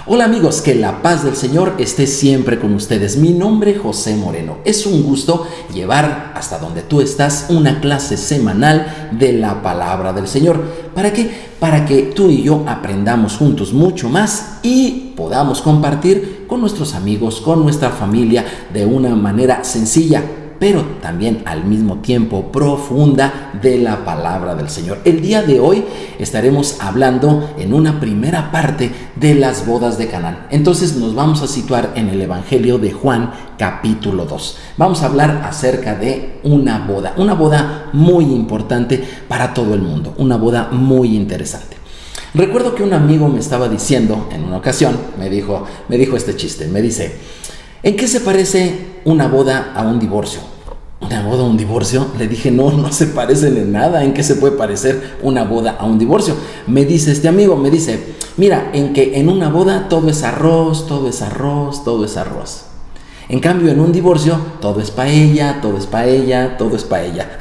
Hola amigos, que la paz del Señor esté siempre con ustedes. Mi nombre es José Moreno. Es un gusto llevar hasta donde tú estás una clase semanal de la palabra del Señor. ¿Para qué? Para que tú y yo aprendamos juntos mucho más y podamos compartir con nuestros amigos, con nuestra familia de una manera sencilla, pero también al mismo tiempo profunda de la palabra del Señor. El día de hoy estaremos hablando en una primera parte de las bodas de Canaán. Entonces nos vamos a situar en el Evangelio de Juan, capítulo 2. Vamos a hablar acerca de una boda muy importante para todo el mundo, una boda muy interesante. Recuerdo que un amigo me estaba diciendo en una ocasión, me dijo este chiste, me dice: ¿en qué se parece una boda a un divorcio? ¿Una boda a un divorcio? Le dije, no se parecen en nada. ¿En qué se puede parecer una boda a un divorcio? Me dice este amigo, mira, en que en una boda todo es arroz, todo es arroz, todo es arroz. En cambio, en un divorcio todo es paella, todo es paella, todo es paella.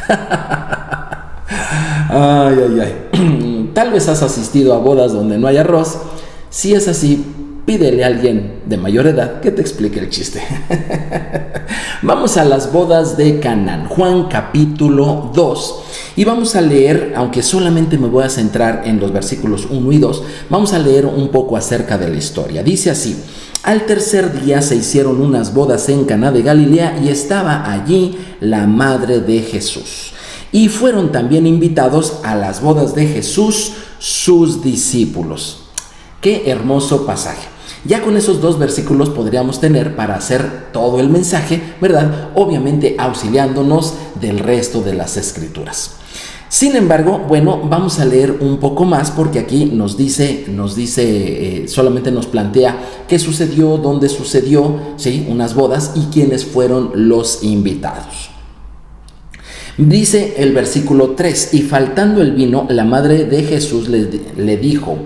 Ay. Tal vez has asistido a bodas donde no hay arroz. Si es así, pídele a alguien de mayor edad que te explique el chiste. Vamos a las bodas de Canaán, Juan capítulo 2. Y vamos a leer, aunque solamente me voy a centrar en los versículos 1 y 2, vamos a leer un poco acerca de la historia. Dice así: al tercer día se hicieron unas bodas en Caná de Galilea y estaba allí la madre de Jesús. Y fueron también invitados a las bodas de Jesús sus discípulos. Qué hermoso pasaje. Ya con esos dos versículos podríamos tener para hacer todo el mensaje, ¿verdad? Obviamente auxiliándonos del resto de las escrituras. Sin embargo, vamos a leer un poco más porque aquí nos dice, solamente nos plantea qué sucedió, dónde sucedió, ¿sí? Unas bodas y quiénes fueron los invitados. Dice el versículo 3: y faltando el vino, la madre de Jesús le dijo: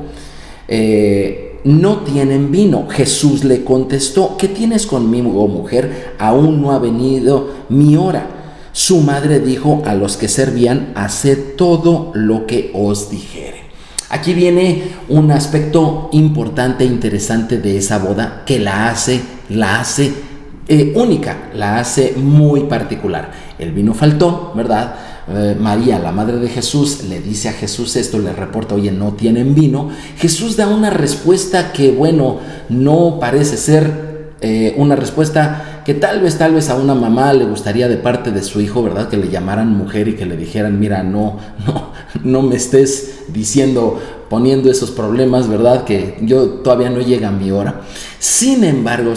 no tienen vino. Jesús le contestó: ¿qué tienes conmigo, mujer? Aún no ha venido mi hora. Su madre dijo a los que servían: haced todo lo que os dijere. Aquí viene un aspecto importante e interesante de esa boda que la hace única, la hace muy particular. El vino faltó, ¿verdad? María, la madre de Jesús, le dice a Jesús esto, le reporta: oye, no tienen vino. Jesús da una respuesta que, no parece ser una respuesta que tal vez a una mamá le gustaría de parte de su hijo, ¿verdad? Que le llamaran mujer y que le dijeran: mira, no me estés poniendo esos problemas, ¿verdad? Que yo todavía no llega mi hora. Sin embargo,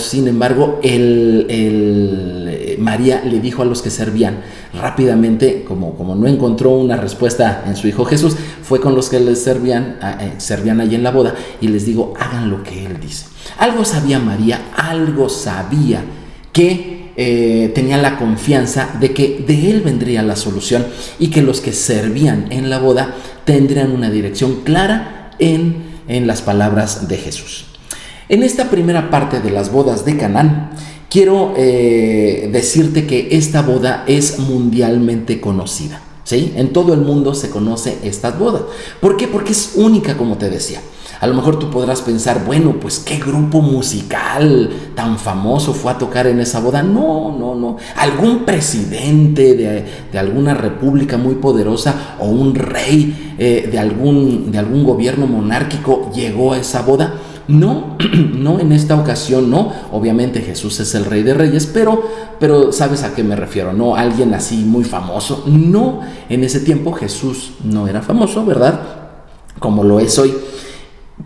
María le dijo a los que servían rápidamente, como no encontró una respuesta en su hijo Jesús, fue con los que les servían allí en la boda y les digo: hagan lo que él dice. Algo sabía María, que tenía la confianza de que de él vendría la solución y que los que servían en la boda tendrían una dirección clara en las palabras de Jesús. En esta primera parte de las bodas de Canaán, quiero decirte que esta boda es mundialmente conocida, ¿sí? En todo el mundo se conoce esta boda. ¿Por qué? Porque es única, como te decía. A lo mejor tú podrás pensar: pues ¿qué grupo musical tan famoso fue a tocar en esa boda? No. Algún presidente de alguna república muy poderosa o un rey de algún gobierno monárquico llegó a esa boda. No, en esta ocasión no. Obviamente Jesús es el Rey de Reyes, pero ¿sabes a qué me refiero? No alguien así muy famoso. No, en ese tiempo Jesús no era famoso, ¿verdad? Como lo es hoy.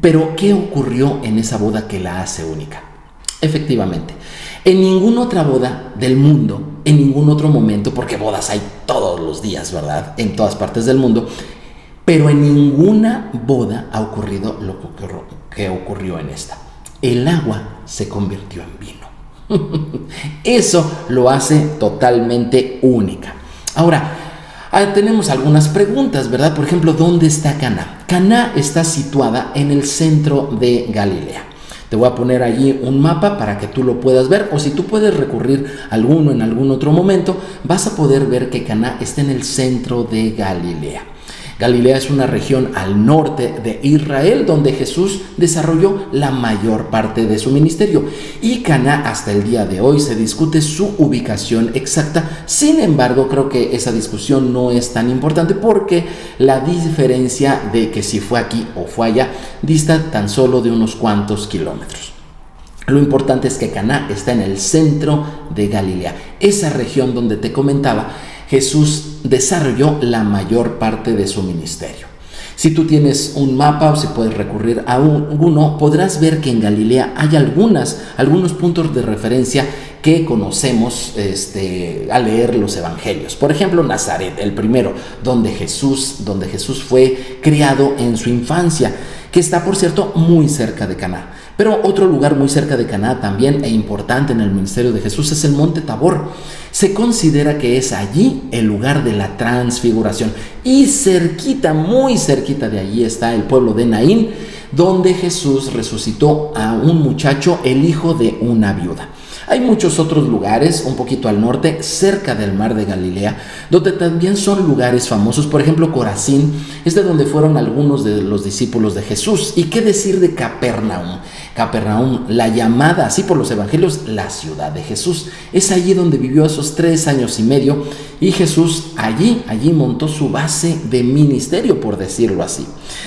Pero ¿qué ocurrió en esa boda que la hace única? Efectivamente, en ninguna otra boda del mundo, en ningún otro momento, porque bodas hay todos los días, ¿verdad? En todas partes del mundo, pero en ninguna boda ha ocurrido lo que ocurrió en esta. El agua se convirtió en vino. Eso lo hace totalmente única. Ahora, tenemos algunas preguntas, ¿verdad? Por ejemplo, ¿dónde está Caná? Caná está situada en el centro de Galilea. Te voy a poner allí un mapa para que tú lo puedas ver, o si tú puedes recurrir a alguno en algún otro momento, vas a poder ver que Caná está en el centro de Galilea. Galilea es una región al norte de Israel donde Jesús desarrolló la mayor parte de su ministerio. Y Caná hasta el día de hoy se discute su ubicación exacta. Sin embargo, creo que esa discusión no es tan importante porque la diferencia de que si fue aquí o fue allá dista tan solo de unos cuantos kilómetros. Lo importante es que Caná está en el centro de Galilea, esa región donde te comentaba Jesús desarrolló la mayor parte de su ministerio. Si tú tienes un mapa o si puedes recurrir a uno, podrás ver que en Galilea hay algunos puntos de referencia que conocemos al leer los evangelios. Por ejemplo, Nazaret, el primero, donde Jesús fue criado en su infancia, que está, por cierto, muy cerca de Caná. Pero otro lugar muy cerca de Caná también e importante en el ministerio de Jesús es el Monte Tabor. Se considera que es allí el lugar de la transfiguración. Y cerquita, muy cerquita de allí está el pueblo de Naín, donde Jesús resucitó a un muchacho, el hijo de una viuda. Hay muchos otros lugares, un poquito al norte, cerca del mar de Galilea, donde también son lugares famosos. Por ejemplo, Corazín es de donde fueron algunos de los discípulos de Jesús. ¿Y qué decir de Capernaum? Capernaum, la llamada así por los evangelios, la ciudad de Jesús. Es allí donde vivió esos 3 años y medio y Jesús allí montó su base de ministerio, por decirlo así.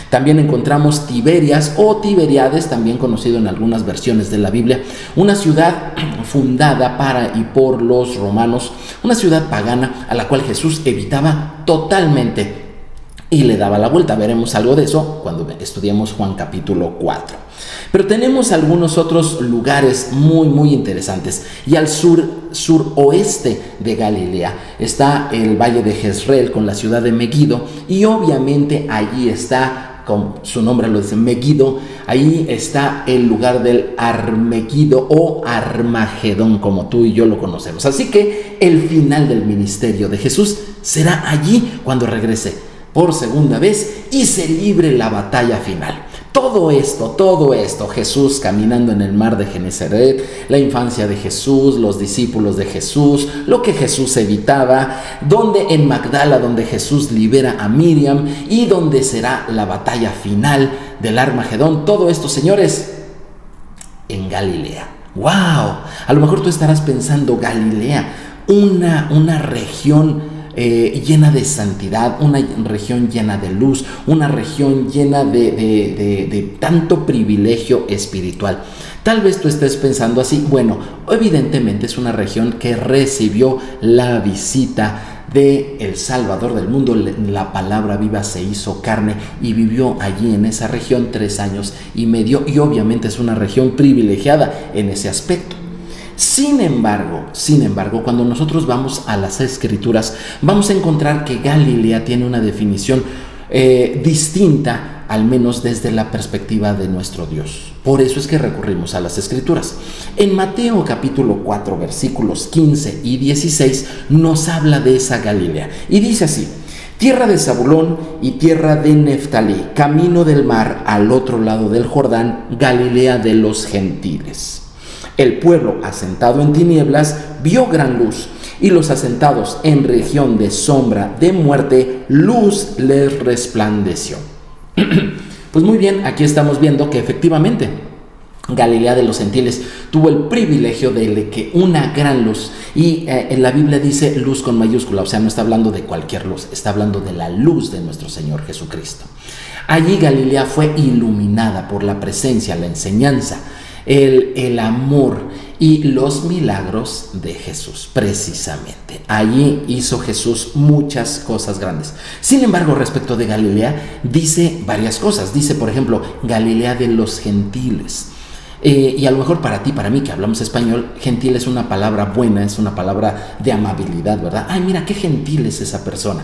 También encontramos Tiberias o Tiberiades, también conocido en algunas versiones de la Biblia, una ciudad fundada para y por los romanos, una ciudad pagana a la cual Jesús evitaba totalmente y le daba la vuelta. Veremos algo de eso cuando estudiemos Juan capítulo 4. Pero tenemos algunos otros lugares muy interesantes. Y al suroeste de Galilea está el valle de Jezreel con la ciudad de Megiddo. Y obviamente allí está, como su nombre lo dice, Megiddo. Ahí está el lugar del Armegiddo o Armagedón, como tú y yo lo conocemos. Así que el final del ministerio de Jesús será allí cuando regrese por segunda vez y se libre la batalla final. Todo esto, Jesús caminando en el mar de Genesaret, la infancia de Jesús, los discípulos de Jesús, lo que Jesús evitaba, donde en Magdala, donde Jesús libera a Miriam y donde será la batalla final del Armagedón. Todo esto, señores, en Galilea. ¡Wow! A lo mejor tú estarás pensando, Galilea, una región llena de santidad, una región llena de luz, una región llena de tanto privilegio espiritual. Tal vez tú estés pensando así. Bueno, evidentemente es una región que recibió la visita de el Salvador del mundo. La palabra viva se hizo carne y vivió allí en esa región 3 años y medio, y obviamente es una región privilegiada en ese aspecto. Sin embargo, cuando nosotros vamos a las Escrituras, vamos a encontrar que Galilea tiene una definición distinta, al menos desde la perspectiva de nuestro Dios. Por eso es que recurrimos a las Escrituras. En Mateo capítulo 4, versículos 15 y 16, nos habla de esa Galilea. Y dice así: tierra de Zabulón y tierra de Neftalí, camino del mar al otro lado del Jordán, Galilea de los gentiles. El pueblo asentado en tinieblas vio gran luz, y los asentados en región de sombra de muerte, luz les resplandeció. Pues muy bien, aquí estamos viendo que efectivamente Galilea de los gentiles tuvo el privilegio de que una gran luz, y en la Biblia dice luz con mayúscula, o sea, no está hablando de cualquier luz, está hablando de la luz de nuestro Señor Jesucristo. Allí Galilea fue iluminada por la presencia, la enseñanza, el amor y los milagros de Jesús. Precisamente allí hizo Jesús muchas cosas grandes. Sin embargo, respecto de Galilea, dice varias cosas. Dice, por ejemplo, Galilea de los gentiles. Y a lo mejor para ti, para mí, que hablamos español, gentil es una palabra buena, es una palabra de amabilidad, ¿verdad? Ay, mira, qué gentil es esa persona.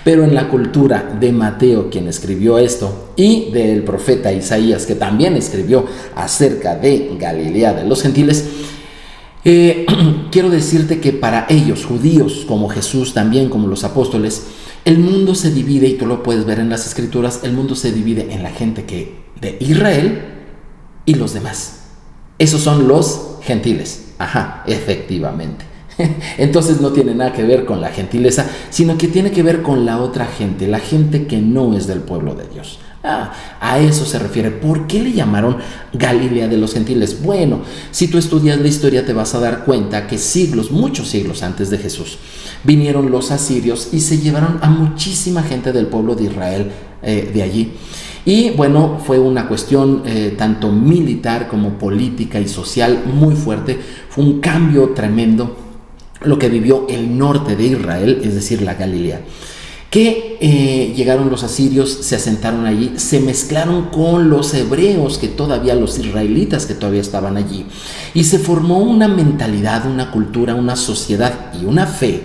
Pero en la cultura de Mateo, quien escribió esto, y del profeta Isaías, que también escribió acerca de Galilea de los gentiles, quiero decirte que para ellos, judíos, como Jesús también, como los apóstoles, el mundo se divide, y tú lo puedes ver en las Escrituras, el mundo se divide en la gente de Israel y los demás. Esos son los gentiles. Ajá, efectivamente. Entonces no tiene nada que ver con la gentileza, sino que tiene que ver con la otra gente, la gente que no es del pueblo de Dios. A eso se refiere. ¿Por qué le llamaron Galilea de los gentiles? Bueno, si tú estudias la historia te vas a dar cuenta que muchos siglos antes de Jesús, vinieron los asirios y se llevaron a muchísima gente del pueblo de Israel de allí. Y bueno, fue una cuestión tanto militar como política y social muy fuerte. Fue un cambio tremendo lo que vivió el norte de Israel, es decir, la Galilea. Que llegaron los asirios, se asentaron allí, se mezclaron con los hebreos, los israelitas que todavía estaban allí, y se formó una mentalidad, una cultura, una sociedad y una fe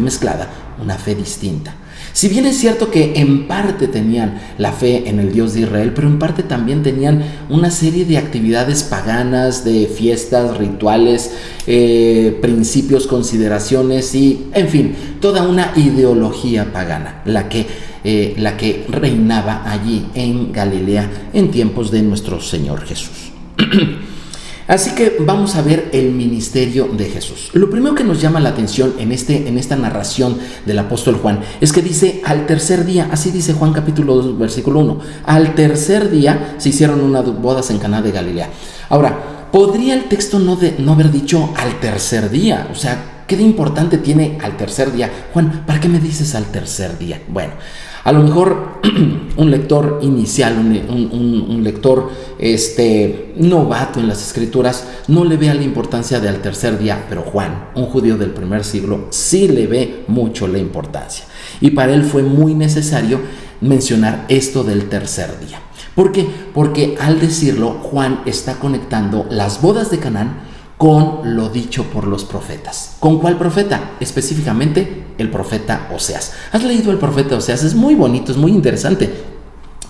mezclada, una fe distinta. Si bien es cierto que en parte tenían la fe en el Dios de Israel, pero en parte también tenían una serie de actividades paganas, de fiestas, rituales, principios, consideraciones y, en fin, toda una ideología pagana, la que reinaba allí en Galilea en tiempos de nuestro Señor Jesús. Así que vamos a ver el ministerio de Jesús. Lo primero que nos llama la atención en esta narración del apóstol Juan es que dice al tercer día, así dice Juan capítulo 2, versículo 1, al tercer día se hicieron unas bodas en Caná de Galilea. Ahora, ¿podría el texto no haber dicho al tercer día? O sea, ¿qué de importante tiene al tercer día? Juan, ¿para qué me dices al tercer día? Bueno, a lo mejor un lector inicial, un lector novato en las escrituras, no le vea la importancia de al tercer día, pero Juan, un judío del primer siglo, sí le ve mucho la importancia. Y para él fue muy necesario mencionar esto del tercer día. ¿Por qué? Porque al decirlo, Juan está conectando las bodas de Canaán con lo dicho por los profetas. ¿Con cuál profeta? Específicamente el profeta Oseas. ¿Has leído el profeta Oseas? Es muy bonito, es muy interesante.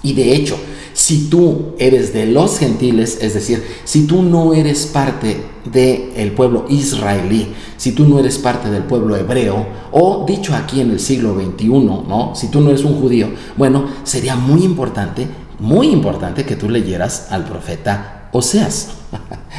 Y de hecho, si tú eres de los gentiles, es decir, si tú no eres parte del pueblo israelí, si tú no eres parte del pueblo hebreo, o dicho aquí en el siglo XXI, ¿no? Si tú no eres un judío, bueno, sería muy importante que tú leyeras al profeta Oseas.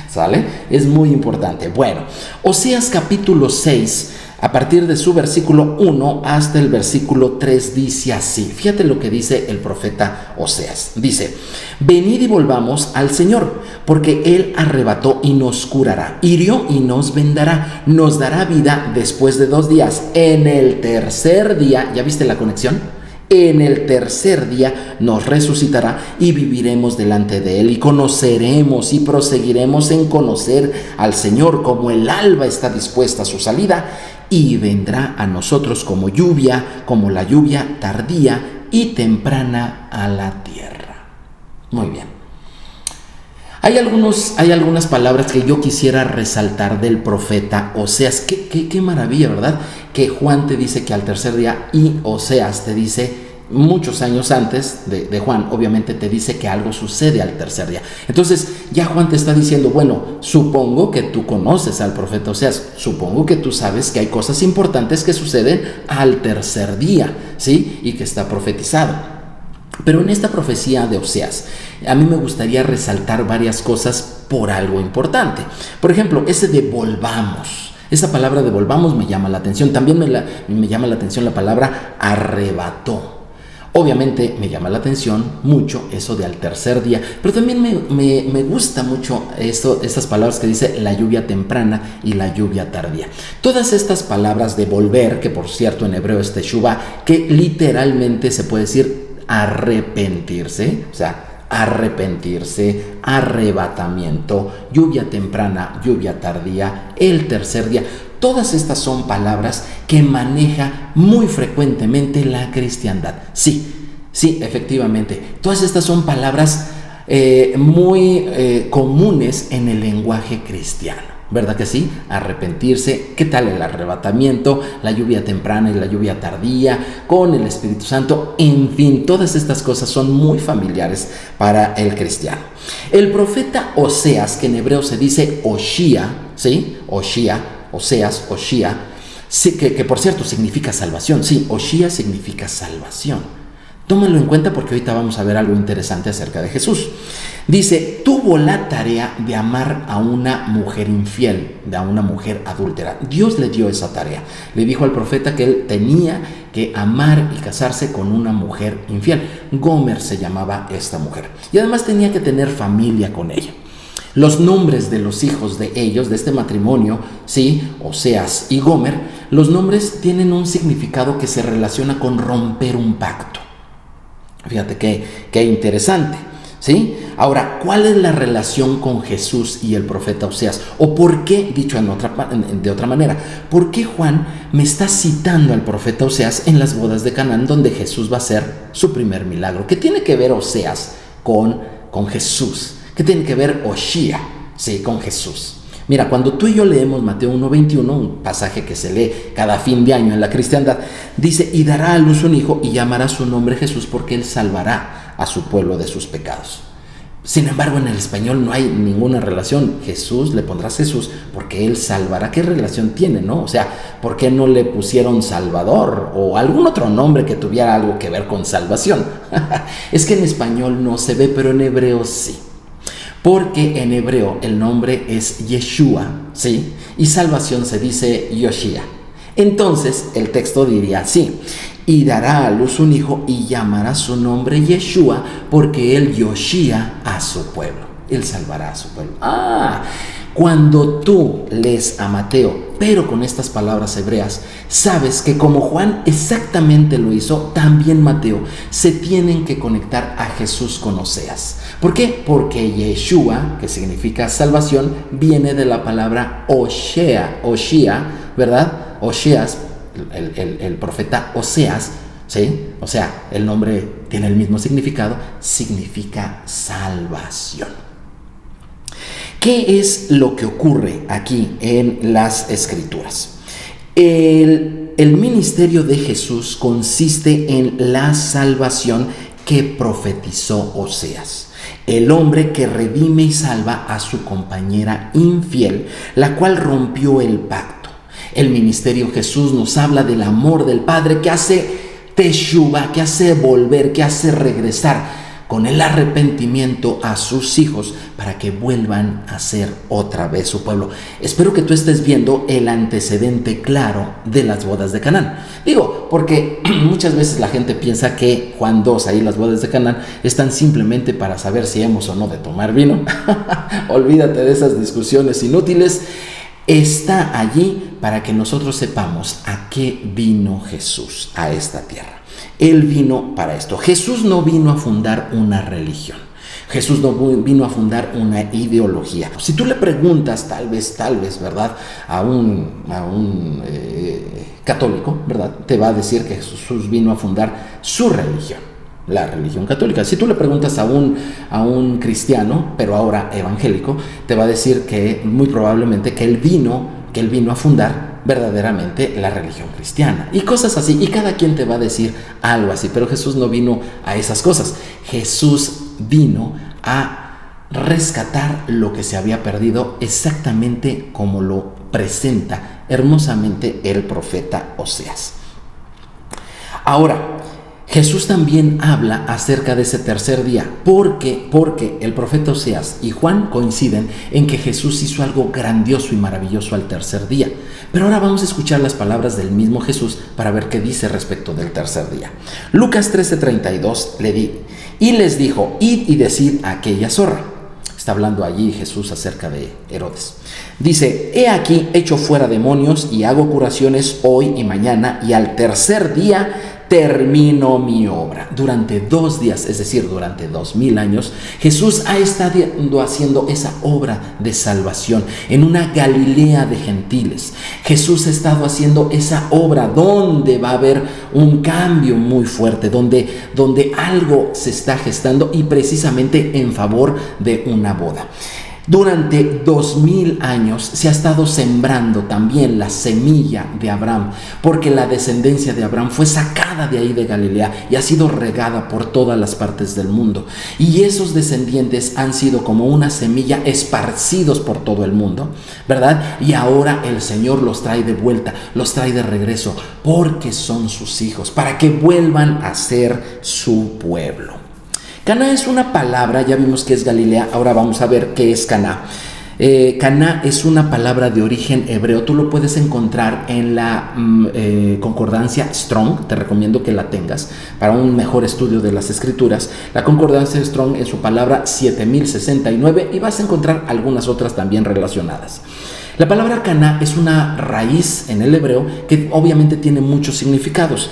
¿Sale? Es muy importante. Bueno, Oseas capítulo 6, a partir de su versículo 1 hasta el versículo 3 dice así. Fíjate lo que dice el profeta Oseas. Dice: venid y volvamos al Señor, porque Él arrebató y nos curará, hirió y nos vendará, nos dará vida después de 2 días. En el tercer día, ¿ya viste la conexión? En el tercer día nos resucitará y viviremos delante de Él y conoceremos y proseguiremos en conocer al Señor como el alba está dispuesta a su salida y vendrá a nosotros como la lluvia tardía y temprana a la tierra. Muy bien. Hay algunas palabras que yo quisiera resaltar del profeta Oseas. Qué maravilla, ¿verdad? Que Juan te dice que al tercer día y Oseas te dice muchos años antes de Juan, obviamente te dice que algo sucede al tercer día. Entonces ya Juan te está diciendo, bueno, supongo que tú conoces al profeta Oseas, supongo que tú sabes que hay cosas importantes que suceden al tercer día, ¿sí? Y que está profetizado. Pero en esta profecía de Oseas, a mí me gustaría resaltar varias cosas por algo importante. Por ejemplo, ese de volvamos. Esa palabra de volvamos me llama la atención. También me llama la atención la palabra arrebató. Obviamente me llama la atención mucho eso de al tercer día, pero también me gusta mucho estas palabras que dice la lluvia temprana y la lluvia tardía. Todas estas palabras de volver, que por cierto en hebreo es teshuvá, que literalmente se puede decir arrepentirse, o sea, arrepentirse, arrebatamiento, lluvia temprana, lluvia tardía, el tercer día. Todas estas son palabras que maneja muy frecuentemente la cristiandad. Sí, efectivamente. Todas estas son palabras muy comunes en el lenguaje cristiano. ¿Verdad que sí? Arrepentirse. ¿Qué tal el arrebatamiento? La lluvia temprana y la lluvia tardía, con el Espíritu Santo. En fin, todas estas cosas son muy familiares para el cristiano. El profeta Oseas, que en hebreo se dice Oshía, ¿sí? Oseas, sí, que por cierto significa salvación. Sí, Oshía significa salvación. Tómalo en cuenta porque ahorita vamos a ver algo interesante acerca de Jesús. Dice, tuvo la tarea de amar a una mujer infiel, a una mujer adúltera. Dios le dio esa tarea. Le dijo al profeta que él tenía que amar y casarse con una mujer infiel. Gomer se llamaba esta mujer. Y además tenía que tener familia con ella. Los nombres de los hijos de ellos, de este matrimonio, sí, Oseas y Gomer, los nombres tienen un significado que se relaciona con romper un pacto. Fíjate qué interesante, ¿sí? Ahora, ¿cuál es la relación con Jesús y el profeta Oseas? ¿O por qué, dicho de otra manera, por qué Juan me está citando al profeta Oseas en las bodas de Canaán, donde Jesús va a hacer su primer milagro? ¿Qué tiene que ver Oseas con Jesús? ¿Qué tiene que ver Oshía, sí, con Jesús? Mira, cuando tú y yo leemos Mateo 1:21, un pasaje que se lee cada fin de año en la cristiandad, dice, y dará a luz un hijo y llamará su nombre Jesús porque él salvará a su pueblo de sus pecados. Sin embargo, en el español no hay ninguna relación. Jesús, le pondrás Jesús porque él salvará. ¿Qué relación tiene, no? O sea, ¿por qué no le pusieron Salvador o algún otro nombre que tuviera algo que ver con salvación? Es que en español no se ve, pero en hebreo sí. Porque en hebreo el nombre es Yeshua, ¿sí? Y salvación se dice Yoshia. Entonces el texto diría así, y dará a luz un hijo y llamará su nombre Yeshua porque él Yoshia a su pueblo. Él salvará a su pueblo. Cuando tú lees a Mateo, pero con estas palabras hebreas, sabes que como Juan exactamente lo hizo, también Mateo se tienen que conectar a Jesús con Oseas. ¿Por qué? Porque Yeshua, que significa salvación, viene de la palabra Oshea, ¿verdad? Oseas, el profeta Oseas, ¿sí? O sea, el nombre tiene el mismo significado, significa salvación. ¿Qué es lo que ocurre aquí en las Escrituras? El ministerio de Jesús consiste en la salvación que profetizó Oseas. El hombre que redime y salva a su compañera infiel, la cual rompió el pacto. El ministerio de Jesús nos habla del amor del Padre que hace teshuva, que hace volver, que hace regresar con el arrepentimiento a sus hijos para que vuelvan a ser otra vez su pueblo. Espero que tú estés viendo el antecedente claro de las bodas de Canaán. Digo, porque muchas veces la gente piensa que Juan 2, ahí las bodas de Canaán, están simplemente para saber si hemos o no de tomar vino. Olvídate de esas discusiones inútiles. Está allí para que nosotros sepamos a qué vino Jesús a esta tierra. Él vino para esto. Jesús no vino a fundar una religión. Jesús no vino a fundar una ideología. Si tú le preguntas, tal vez, ¿verdad? A un católico, ¿verdad? Te va a decir que Jesús vino a fundar su religión, la religión católica. Si tú le preguntas a un cristiano, pero ahora evangélico, te va a decir que muy probablemente que él vino a fundar verdaderamente la religión cristiana y cosas así, y cada quien te va a decir algo así, pero Jesús no vino a esas cosas. Jesús vino a rescatar lo que se había perdido, exactamente como lo presenta hermosamente el profeta Oseas. Ahora, Jesús también habla acerca de ese tercer día, porque el profeta Oseas y Juan coinciden en que Jesús hizo algo grandioso y maravilloso al tercer día. Pero ahora vamos a escuchar las palabras del mismo Jesús para ver qué dice respecto del tercer día. Lucas 13:32 y les dijo, id y decid a aquella zorra. Está hablando allí Jesús acerca de Herodes. Dice, he aquí echo fuera demonios y hago curaciones hoy y mañana, y al tercer día termino mi obra. Durante 2 días, es decir, durante 2000 años, Jesús ha estado haciendo esa obra de salvación en una Galilea de gentiles. Jesús ha estado haciendo esa obra donde va a haber un cambio muy fuerte, donde algo se está gestando, y precisamente en favor de una boda. Durante 2000 años se ha estado sembrando también la semilla de Abraham, porque la descendencia de Abraham fue sacada de ahí de Galilea y ha sido regada por todas las partes del mundo. Y esos descendientes han sido como una semilla esparcidos por todo el mundo, ¿verdad? Y ahora el Señor los trae de vuelta, los trae de regreso, porque son sus hijos, para que vuelvan a ser su pueblo. Caná es una palabra, ya vimos que es Galilea, ahora vamos a ver qué es Caná. Caná es una palabra de origen hebreo, tú lo puedes encontrar en la concordancia Strong, te recomiendo que la tengas para un mejor estudio de las escrituras. La concordancia Strong es su palabra 7069 y vas a encontrar algunas otras también relacionadas. La palabra Caná es una raíz en el hebreo que obviamente tiene muchos significados.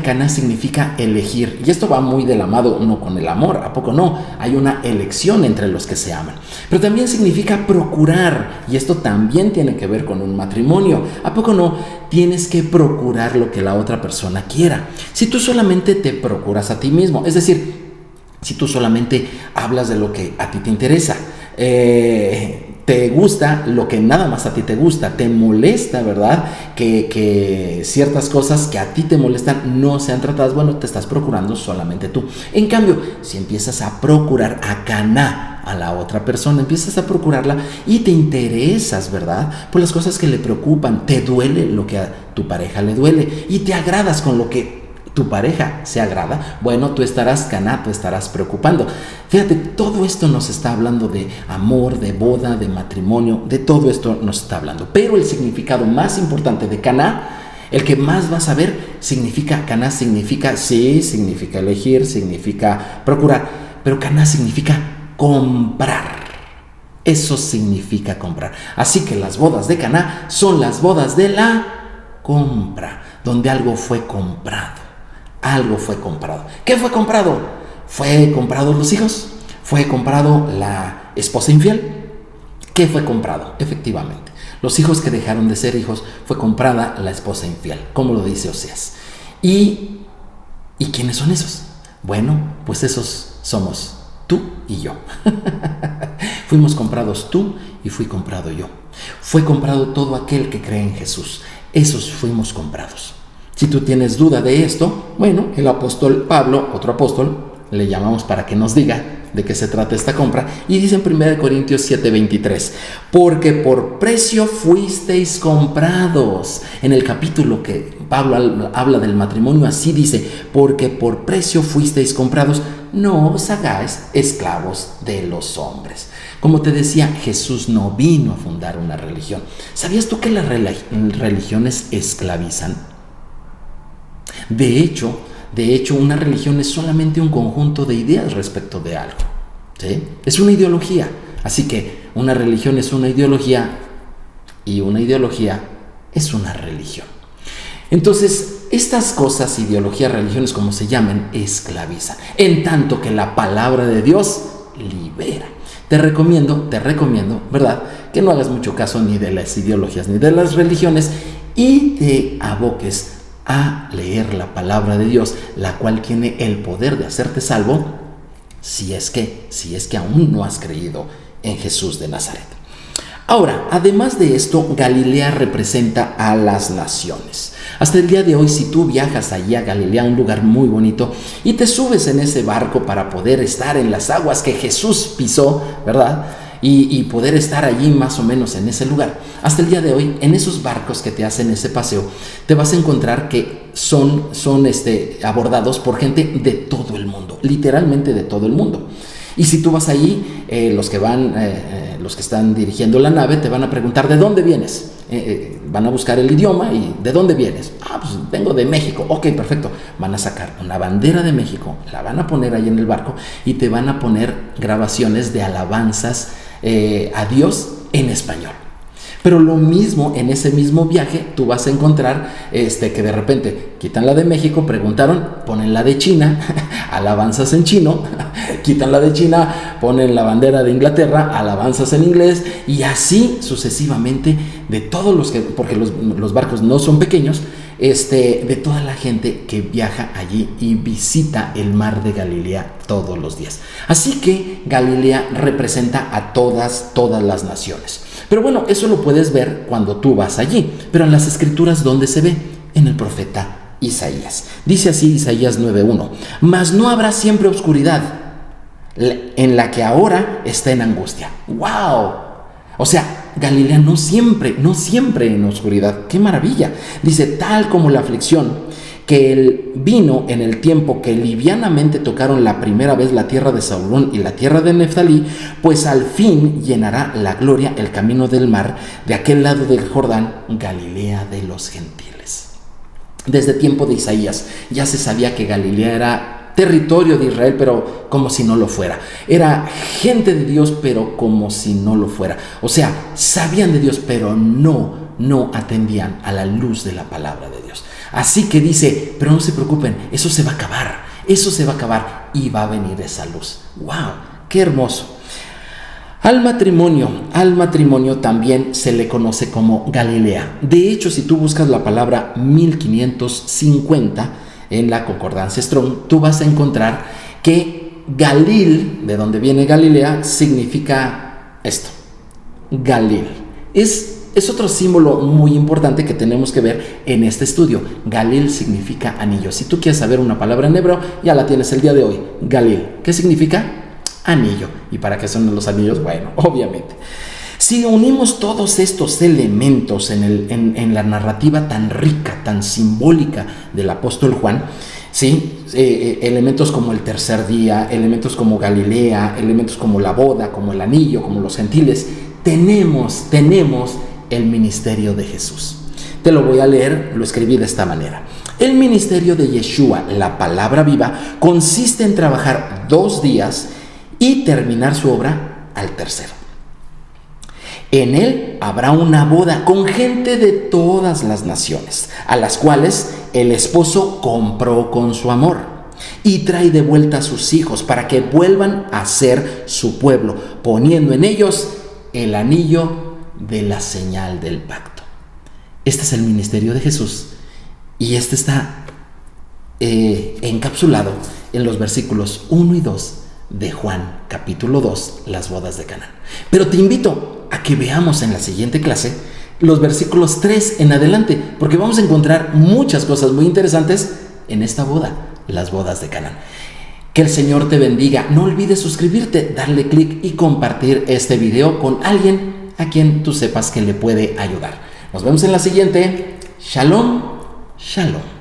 Caná significa elegir, y esto va muy de la mano uno con el amor, ¿a poco no? Hay una elección entre los que se aman. Pero también significa procurar, y esto también tiene que ver con un matrimonio, ¿a poco no? Tienes que procurar lo que la otra persona quiera. Si tú solamente te procuras a ti mismo, es decir, si tú solamente hablas de lo que a ti te interesa, te gusta lo que nada más a ti te gusta, te molesta, ¿verdad? Que ciertas cosas que a ti te molestan no sean tratadas, bueno, te estás procurando solamente tú. En cambio, si empiezas a procurar a Caná a la otra persona, empiezas a procurarla y te interesas, ¿verdad? Por las cosas que le preocupan, te duele lo que a tu pareja le duele y te agradas con lo que tu pareja se agrada, bueno, tú estarás Caná, tú estarás preocupando. Fíjate, todo esto nos está hablando de amor, de boda, de matrimonio, de todo esto nos está hablando. Pero el significado más importante de Caná, el que más vas a ver, Caná significa elegir, significa procurar, pero Caná significa comprar. Eso significa comprar. Así que las bodas de Caná son las bodas de la compra, donde algo fue comprado. Algo fue comprado. ¿Qué fue comprado? ¿Fue comprado los hijos? ¿Fue comprado la esposa infiel? ¿Qué fue comprado? Efectivamente, los hijos que dejaron de ser hijos, fue comprada la esposa infiel, como lo dice Oseas. ¿Y quiénes son esos? Bueno, pues esos somos tú y yo. Fuimos comprados tú y fui comprado yo. Fue comprado todo aquel que cree en Jesús. Esos fuimos comprados. Si tú tienes duda de esto, bueno, el apóstol Pablo, otro apóstol, le llamamos para que nos diga de qué se trata esta compra, y dice en 1 Corintios 7:23, porque por precio fuisteis comprados. En el capítulo que Pablo habla del matrimonio, así dice, porque por precio fuisteis comprados, no os hagáis esclavos de los hombres. Como te decía, Jesús no vino a fundar una religión. ¿Sabías tú que las religiones esclavizan? De hecho, una religión es solamente un conjunto de ideas respecto de algo, ¿sí? Es una ideología. Así que una religión es una ideología y una ideología es una religión. Entonces, estas cosas, ideologías, religiones, como se llamen, esclavizan. En tanto que la palabra de Dios libera. Te recomiendo, ¿verdad?, que no hagas mucho caso ni de las ideologías ni de las religiones y te aboques a leer la palabra de Dios, la cual tiene el poder de hacerte salvo si es que aún no has creído en Jesús de Nazaret. Ahora, además de esto, Galilea representa a las naciones. Hasta el día de hoy, si tú viajas allí a Galilea, un lugar muy bonito, y te subes en ese barco para poder estar en las aguas que Jesús pisó, ¿verdad?, y poder estar allí más o menos en ese lugar. Hasta el día de hoy, en esos barcos que te hacen ese paseo, te vas a encontrar que son abordados por gente de todo el mundo, literalmente de todo el mundo. Y si tú vas allí, los que están dirigiendo la nave te van a preguntar ¿de dónde vienes? Van a buscar el idioma y ¿de dónde vienes? Pues vengo de México. Ok, perfecto. Van a sacar una bandera de México, la van a poner ahí en el barco y te van a poner grabaciones de alabanzas a Dios en español. Pero lo mismo, en ese mismo viaje, tú vas a encontrar que de repente quitan la de México, preguntaron, ponen la de China, alabanzas en chino, quitan la de China, ponen la bandera de Inglaterra, alabanzas en inglés, y así sucesivamente de todos porque los barcos no son pequeños, de toda la gente que viaja allí y visita el mar de Galilea todos los días. Así que Galilea representa a todas las naciones. Pero bueno, eso lo puedes ver cuando tú vas allí. Pero en las Escrituras, ¿dónde se ve? En el profeta Isaías. Dice así Isaías 9:1: mas no habrá siempre oscuridad en la que ahora está en angustia. ¡Wow! O sea, Galilea no siempre en oscuridad. ¡Qué maravilla! Dice, tal como la aflicción que él vino en el tiempo que livianamente tocaron la primera vez la tierra de Zabulón y la tierra de Neftalí, pues al fin llenará la gloria el camino del mar de aquel lado del Jordán, Galilea de los gentiles. Desde tiempo de Isaías ya se sabía que Galilea era territorio de Israel, pero como si no lo fuera. Era gente de Dios, pero como si no lo fuera. O sea, sabían de Dios, pero no atendían a la luz de la palabra de Dios. Así que dice, pero no se preocupen, eso se va a acabar y va a venir esa luz. ¡Wow! ¡Qué hermoso! Al matrimonio también se le conoce como Galilea. De hecho, si tú buscas la palabra 1550 en la concordancia Strong, tú vas a encontrar que Galil, de donde viene Galilea, significa esto, Galil. Es otro símbolo muy importante que tenemos que ver en este estudio. Galil significa anillo. Si tú quieres saber una palabra en hebreo, ya la tienes el día de hoy. Galil. ¿Qué significa? Anillo. ¿Y para qué son los anillos? Bueno, obviamente. Si unimos todos estos elementos en la narrativa tan rica, tan simbólica del apóstol Juan, ¿sí? Elementos como el tercer día, elementos como Galilea, elementos como la boda, como el anillo, como los gentiles, tenemos el ministerio de Jesús. Te lo voy a leer, lo escribí de esta manera. El ministerio de Yeshua, la palabra viva, consiste en trabajar 2 días y terminar su obra al tercero. En él habrá una boda con gente de todas las naciones, a las cuales el esposo compró con su amor y trae de vuelta a sus hijos para que vuelvan a ser su pueblo, poniendo en ellos el anillo de la señal del pacto. Este es el ministerio de Jesús y este está encapsulado en los versículos 1 y 2 de Juan capítulo 2, las bodas de Caná. Pero te invito a que veamos en la siguiente clase los versículos 3 en adelante, porque vamos a encontrar muchas cosas muy interesantes en esta boda, las bodas de Caná. Que el Señor te bendiga. No olvides suscribirte, darle clic y compartir este video con alguien a quien tú sepas que le puede ayudar. Nos vemos en la siguiente. Shalom, shalom.